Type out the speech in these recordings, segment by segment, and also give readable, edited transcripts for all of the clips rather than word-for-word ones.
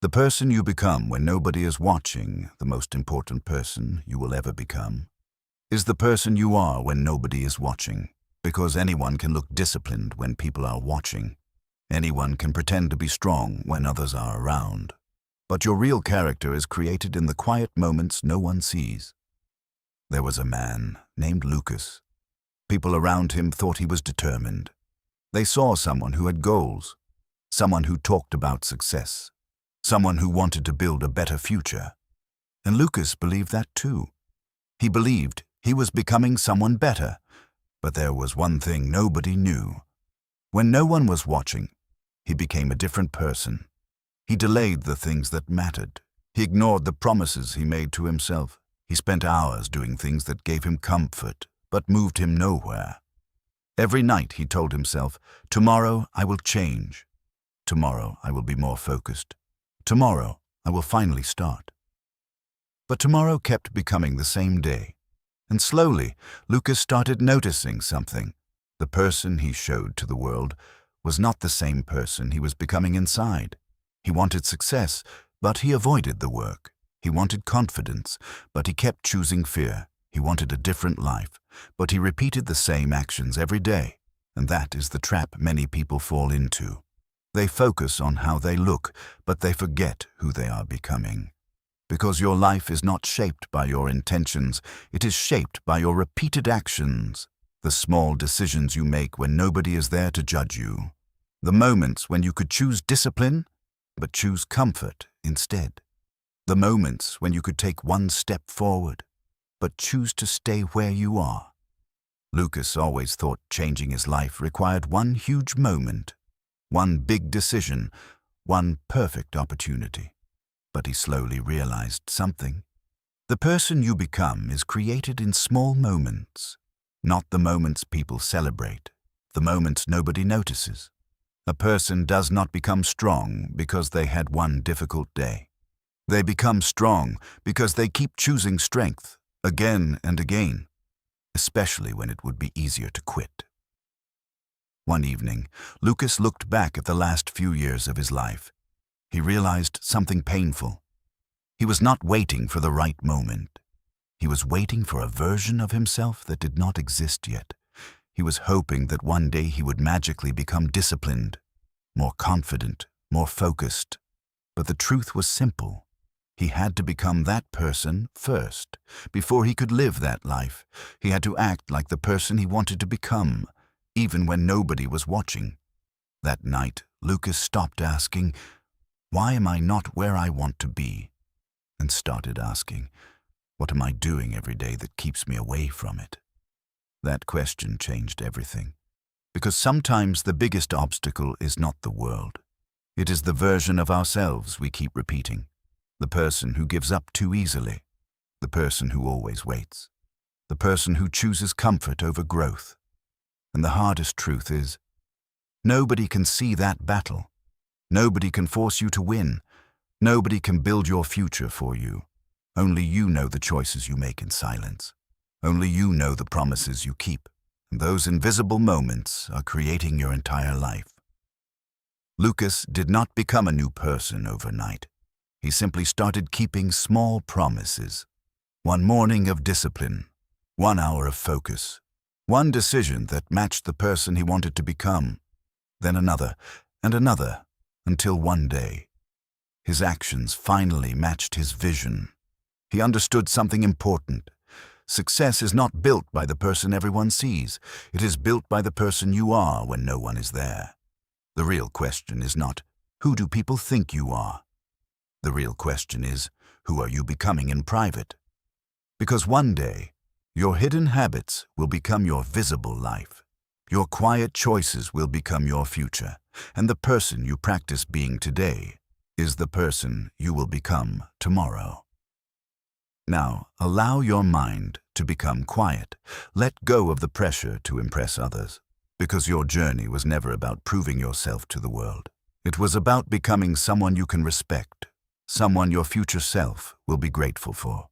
The person you become when nobody is watching, the most important person you will ever become, is the person you are when nobody is watching. Because anyone can look disciplined when people are watching. Anyone can pretend to be strong when others are around. But your real character is created in the quiet moments no one sees. There was a man named Lucas. People around him thought he was determined. They saw someone who had goals, someone who talked about success, someone who wanted to build a better future. And Lucas believed that too. He believed he was becoming someone better. But there was one thing nobody knew. When no one was watching, he became a different person. He delayed the things that mattered. He ignored the promises he made to himself. He spent hours doing things that gave him comfort, but moved him nowhere. Every night he told himself, "Tomorrow I will change. Tomorrow I will be more focused. Tomorrow I will finally start." But tomorrow kept becoming the same day. And slowly, Lucas started noticing something. The person he showed to the world was not the same person he was becoming inside. He wanted success, but he avoided the work. He wanted confidence, but he kept choosing fear. He wanted a different life, but he repeated the same actions every day. And that is the trap many people fall into. They focus on how they look, but they forget who they are becoming. Because your life is not shaped by your intentions, it is shaped by your repeated actions. The small decisions you make when nobody is there to judge you. The moments when you could choose discipline, but choose comfort instead. The moments when you could take one step forward, but choose to stay where you are. Lucas always thought changing his life required one huge moment, one big decision, one perfect opportunity. But he slowly realized something. The person you become is created in small moments, not the moments people celebrate, the moments nobody notices. A person does not become strong because they had one difficult day. They become strong because they keep choosing strength again and again, especially when it would be easier to quit. One evening, Lucas looked back at the last few years of his life. He realized something painful. He was not waiting for the right moment. He was waiting for a version of himself that did not exist yet. He was hoping that one day he would magically become disciplined, more confident, more focused. But the truth was simple. He had to become that person first. Before he could live that life, he had to act like the person he wanted to become, even when nobody was watching. That night, Lucas stopped asking, "Why am I not where I want to be?" and started asking, "What am I doing every day that keeps me away from it?" That question changed everything. Because sometimes the biggest obstacle is not the world. It is the version of ourselves we keep repeating. The person who gives up too easily. The person who always waits. The person who chooses comfort over growth. And the hardest truth is, nobody can see that battle. Nobody can force you to win. Nobody can build your future for you. Only you know the choices you make in silence. Only you know the promises you keep. And those invisible moments are creating your entire life. Lucas did not become a new person overnight. He simply started keeping small promises. One morning of discipline. 1 hour of focus. One decision that matched the person he wanted to become. Then another and another, until one day, his actions finally matched his vision. He understood something important. Success is not built by the person everyone sees. It is built by the person you are when no one is there. The real question is not, who do people think you are? The real question is, who are you becoming in private? Because one day, your hidden habits will become your visible life. Your quiet choices will become your future. And the person you practice being today is the person you will become tomorrow. Now, allow your mind to become quiet. Let go of the pressure to impress others, because your journey was never about proving yourself to the world. It was about becoming someone you can respect, someone your future self will be grateful for.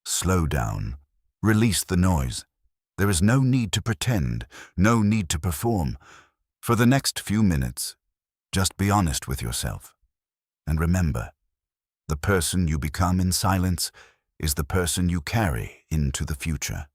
Slow down. Release the noise. There is no need to pretend, no need to perform. For the next few minutes, just be honest with yourself. And remember, the person you become in silence is the person you carry into the future.